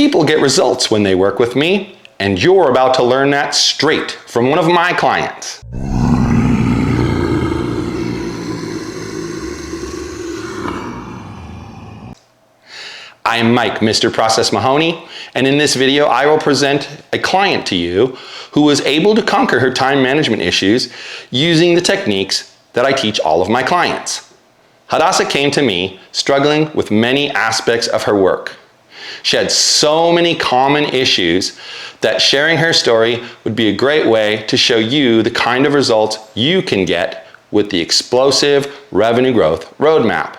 People get results when they work with me, and you're about to learn that straight from one of my clients. I am Mike, Mr. Process Mahoney, and in this video I will present a client to you who was able to conquer her time management issues using the techniques that I teach all of my clients. Hadassah came to me struggling with many aspects of her work. She had so many common issues that sharing her story would be a great way to show you the kind of results you can get with the explosive revenue growth roadmap.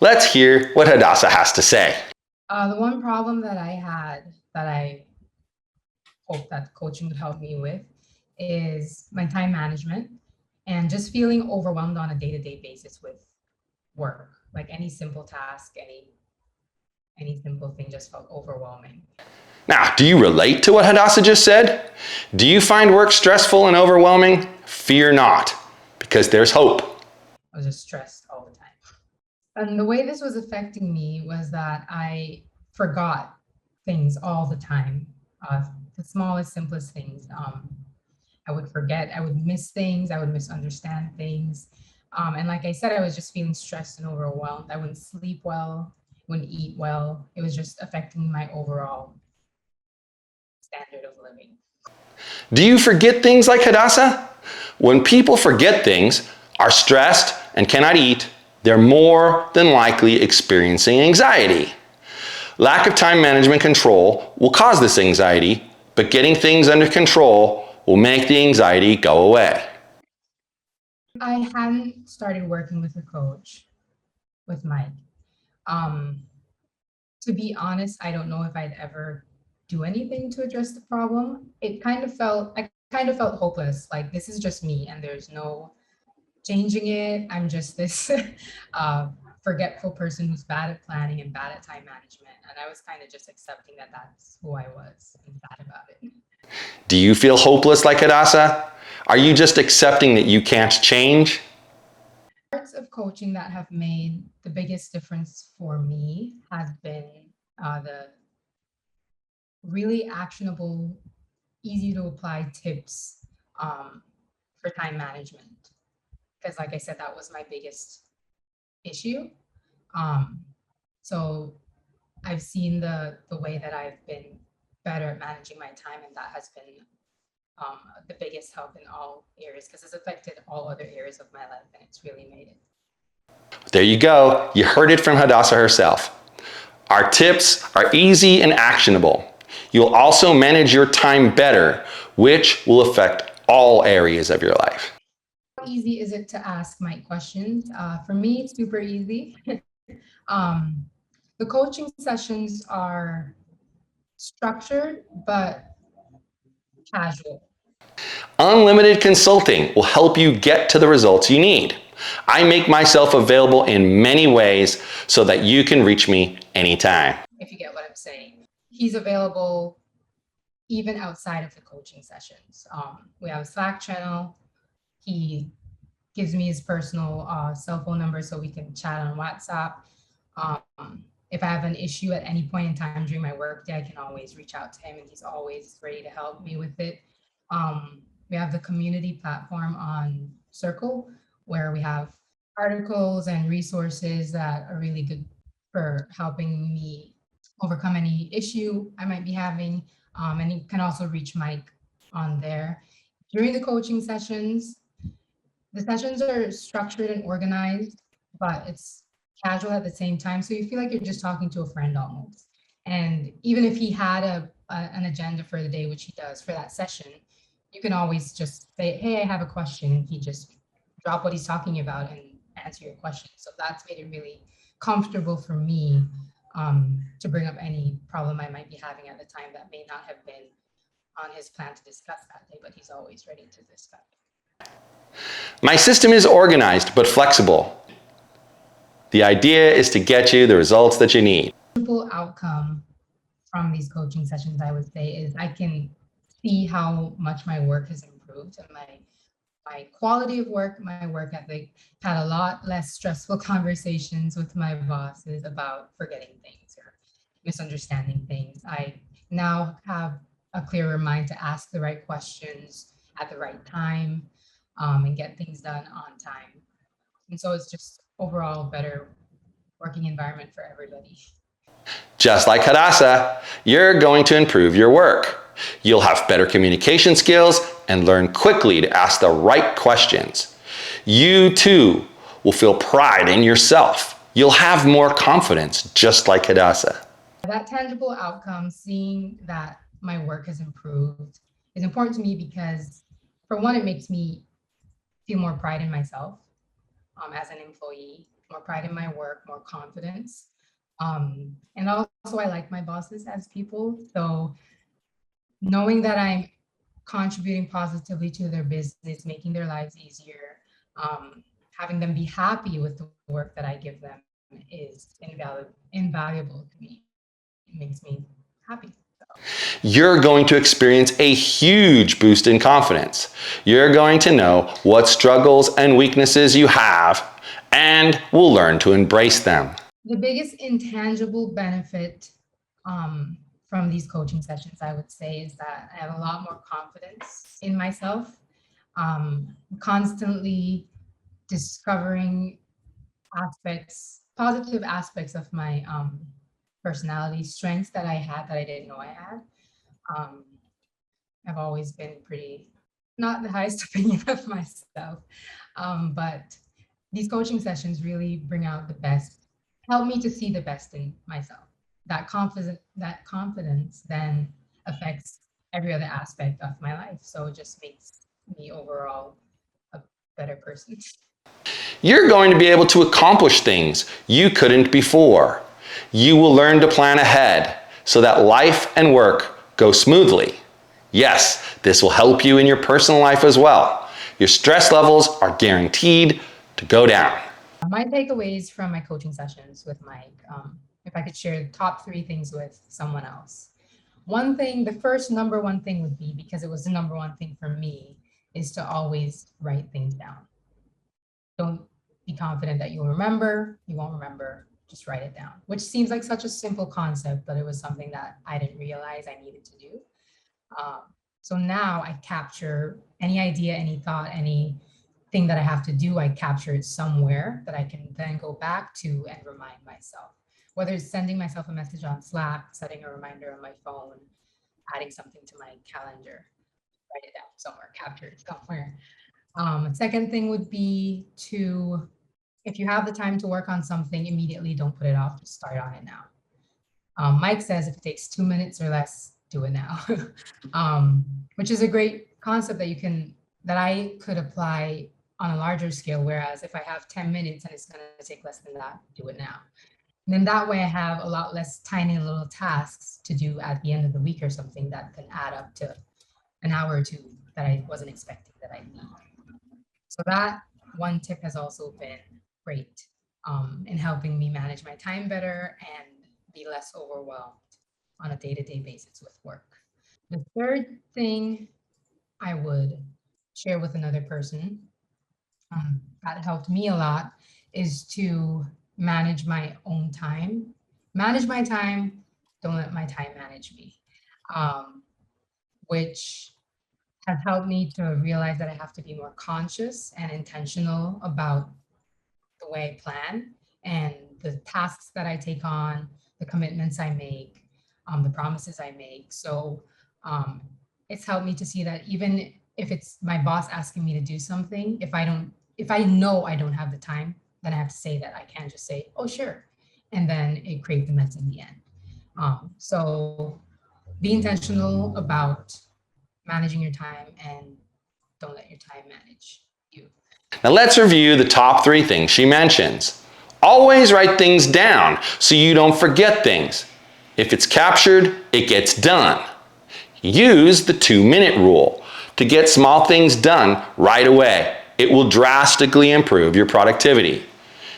Let's hear what Hadassah has to say. The one problem that I had that I hope that coaching would help me with is my time management and just feeling overwhelmed on a day-to-day basis with work. Like any simple task, any simple thing just felt overwhelming. Now, do you relate to what Hadassah just said? Do you find work stressful and overwhelming? Fear not, because there's hope. I was just stressed all the time. And the way this was affecting me was that I forgot things all the time. The smallest, simplest things. I would forget, I would miss things, I would misunderstand things. And like I said, I was just feeling stressed and overwhelmed. I wouldn't sleep well, wouldn't eat well. It was just affecting my overall standard of living. Do you forget things like Hadassah? When people forget things, are stressed, and cannot eat, they're more than likely experiencing anxiety. Lack of time management control will cause this anxiety, but getting things under control will make the anxiety go away. I hadn't started working with a coach, with Mike. To be honest, I don't know if I'd ever do anything to address the problem. I kind of felt hopeless, like this is just me and there's no changing it. I'm just this forgetful person who's bad at planning and bad at time management. And I was kind of just accepting that that's who I was and sad about it. Do you feel hopeless like Hadassah? Are you just accepting that you can't change? Parts of coaching that have made the biggest difference for me has been the really actionable, easy to apply tips for time management. Because like I said, that was my biggest issue. So I've seen the way that I've been better at managing my time, and that has been the biggest help in all areas, because it's affected all other areas of my life and it's really made it. There you go. You heard it from Hadassah herself. Our tips are easy and actionable. You'll also manage your time better, which will affect all areas of your life. How easy is it to ask Mike questions? For me, it's super easy. The coaching sessions are structured, but casual. Unlimited consulting will help you get to the results you need. I make myself available in many ways so that you can reach me anytime. If you get what I'm saying. He's available even outside of the coaching sessions. We have a Slack channel. He gives me his personal cell phone number so we can chat on WhatsApp. If I have an issue at any point in time during my workday, I can always reach out to him and he's always ready to help me with it. We have the community platform on Circle, where we have articles and resources that are really good for helping me overcome any issue I might be having. And you can also reach Mike on there. During the coaching sessions, the sessions are structured and organized, but it's casual at the same time. So you feel like you're just talking to a friend almost. And even if he had an agenda for the day, which he does for that session, you can always just say, hey, I have a question. And he just drop what he's talking about and answer your question. So that's made it really comfortable for me to bring up any problem I might be having at the time that may not have been on his plan to discuss that day, but he's always ready to discuss it. My system is organized but flexible. The idea is to get you the results that you need. Simple outcome from these coaching sessions, I would say, is I can see how much my work has improved and my quality of work, my work ethic. Had a lot less stressful conversations with my bosses about forgetting things or misunderstanding things. I now have a clearer mind to ask the right questions at the right time, and get things done on time. And so it's just overall better working environment for everybody. Just like Hadassah, you're going to improve your work. You'll have better communication skills and learn quickly to ask the right questions. You too will feel pride in yourself. You'll have more confidence, just like Hadassah. That tangible outcome, seeing that my work has improved, is important to me because, for one, it makes me feel more pride in myself as an employee, more pride in my work, more confidence. And also, I like my bosses as people. So knowing that I'm contributing positively to their business, making their lives easier, having them be happy with the work that I give them is invaluable to me. It makes me happy. You're going to experience a huge boost in confidence. You're going to know what struggles and weaknesses you have and will learn to embrace them. The biggest intangible benefit from these coaching sessions, I would say, is that I have a lot more confidence in myself, constantly discovering positive aspects of my personality, strengths that I had that I didn't know I had. Um, I've always been not the highest opinion of myself, but these coaching sessions really bring out the best, help me to see the best in myself. That confidence then affects every other aspect of my life. So it just makes me overall a better person. You're going to be able to accomplish things you couldn't before. You will learn to plan ahead so that life and work go smoothly. Yes, this will help you in your personal life as well. Your stress levels are guaranteed to go down. My takeaways from my coaching sessions with Mike, if I could share the top 3 things with someone else. One thing, the first number one thing would be, because it was the number one thing for me, is to always write things down. Don't be confident that you'll remember. You won't remember. Just write it down, which seems like such a simple concept, but it was something that I didn't realize I needed to do. So now I capture any idea, any thought, anything that I have to do, I capture it somewhere that I can then go back to and remind myself. Whether it's sending myself a message on Slack, setting a reminder on my phone, adding something to my calendar, write it down somewhere, capture it somewhere. Second thing would be to, if you have the time to work on something, immediately don't put it off, just start on it now. Mike says if it takes 2 minutes or less, do it now, which is a great concept that I could apply on a larger scale. Whereas if I have 10 minutes and it's going to take less than that, do it now. And then that way I have a lot less tiny little tasks to do at the end of the week or something that can add up to an hour or 2 that I wasn't expecting that I need. So that one tip has also been great in helping me manage my time better and be less overwhelmed on a day-to-day basis with work. The third thing I would share with another person that helped me a lot is to manage my own time. Manage my time, don't let my time manage me, which has helped me to realize that I have to be more conscious and intentional about the way I plan and the tasks that I take on, the commitments I make, the promises I make. So it's helped me to see that even if it's my boss asking me to do something, if I know I don't have the time, then I have to say that. I can't just say, oh, sure. And then it creates a mess in the end. So be intentional about managing your time and don't let your time manage you. Now let's review the top 3 things she mentions. Always write things down so you don't forget things. If it's captured, it gets done. Use the 2-minute rule to get small things done right away. It will drastically improve your productivity.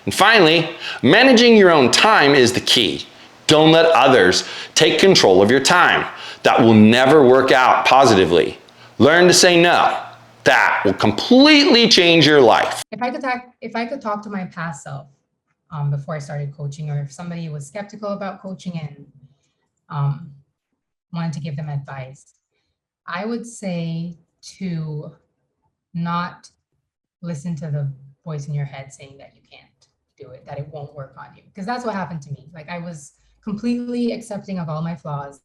And finally, managing your own time is the key. Don't let others take control of your time. That will never work out positively. Learn to say no. That will completely change your life. If I could talk to my past self before I started coaching, or if somebody was skeptical about coaching and wanted to give them advice, I would say to not listen to the voice in your head saying that you can't do it, that it won't work on you. Because that's what happened to me. Like I was completely accepting of all my flaws,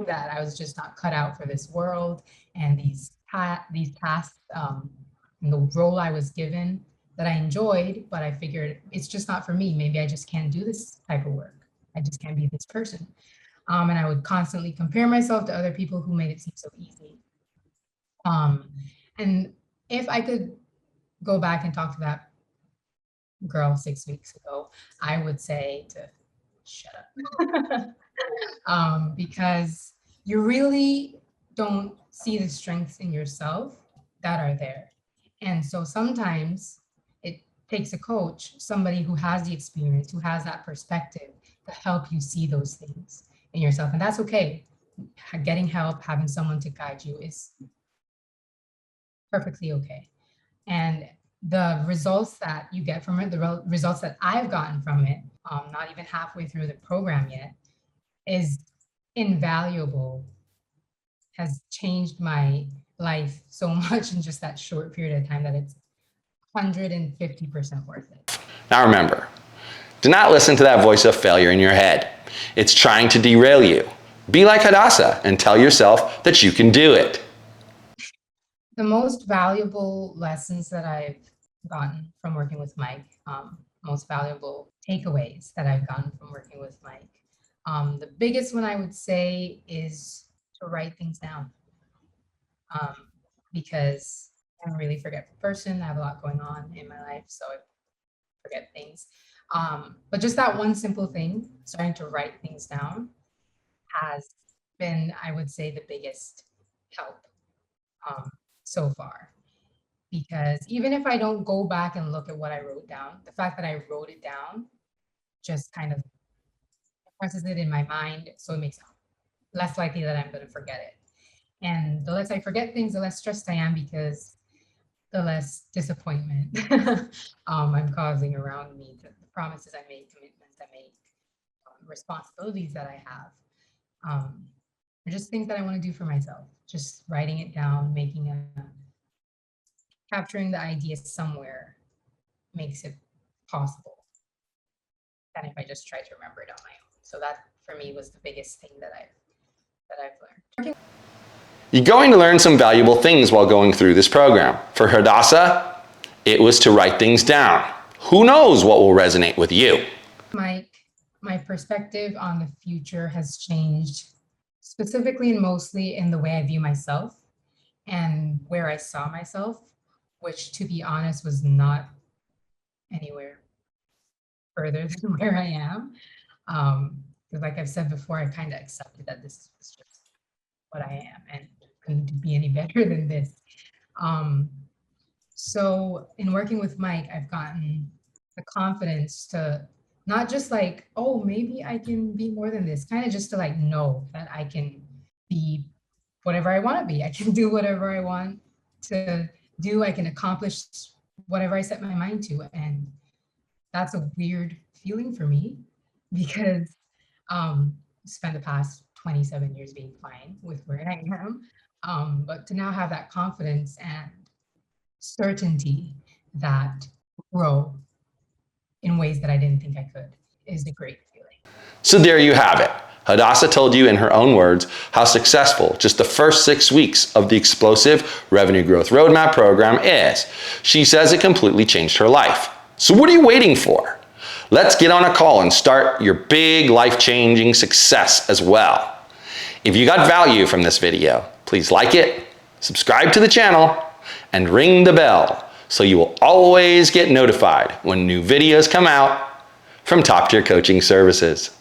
that I was just not cut out for this world and these tasks, and the role I was given that I enjoyed, but I figured it's just not for me. Maybe I just can't do this type of work. I just can't be this person. And I would constantly compare myself to other people who made it seem so easy. And if I could go back and talk to that girl 6 weeks ago, I would say to shut up. Because you really don't see the strengths in yourself that are there. And so sometimes it takes a coach, somebody who has the experience, who has that perspective to help you see those things in yourself. And that's okay. Getting help, having someone to guide you is perfectly okay. And the results that you get from it, the results that I've gotten from it, not even halfway through the program yet, is invaluable, has changed my life so much in just that short period of time that it's 150% worth it. Now remember, do not listen to that voice of failure in your head. It's trying to derail you. Be like Hadassah and tell yourself that you can do it. The most valuable lessons that I've gotten from working with Mike, most valuable takeaways that I've gotten from working with Mike, the biggest one I would say is to write things down, because I'm a really forgetful person. I have a lot going on in my life, so I forget things. But just that one simple thing, starting to write things down, has been, I would say, the biggest help so far. Because even if I don't go back and look at what I wrote down, the fact that I wrote it down just kind of presses it in my mind, so it makes it less likely that I'm going to forget it. And the less I forget things, the less stressed I am, because the less disappointment I'm causing around me, the promises I make, commitments I make, responsibilities that I have, are just things that I want to do for myself. Just writing it down, capturing the idea somewhere makes it possible than if I just try to remember it on my own. So that for me was the biggest thing that I've learned. You're going to learn some valuable things while going through this program. For Hadassah, it was to write things down. Who knows what will resonate with you? My perspective on the future has changed, specifically and mostly in the way I view myself and where I saw myself, which, to be honest, was not anywhere further than where I am. Because like I've said before, I kind of accepted that this is just what I am and couldn't be any better than this. So in working with Mike, I've gotten the confidence to not just like, oh, maybe I can be more than this, kind of just to like know that I can be whatever I want to be. I can do whatever I want to do. I can accomplish whatever I set my mind to. And that's a weird feeling for me, because I spent the past 27 years being fine with where I am. But to now have that confidence and certainty that grow in ways that I didn't think I could is a great feeling. So there you have it. Hadassah told you in her own words how successful just the first 6 weeks of the Explosive Revenue Growth Roadmap program is. She says it completely changed her life. So what are you waiting for? Let's get on a call and start your big life-changing success as well. If you got value from this video, please like it, subscribe to the channel, and ring the bell so you will always get notified when new videos come out from Top Tier Coaching Services.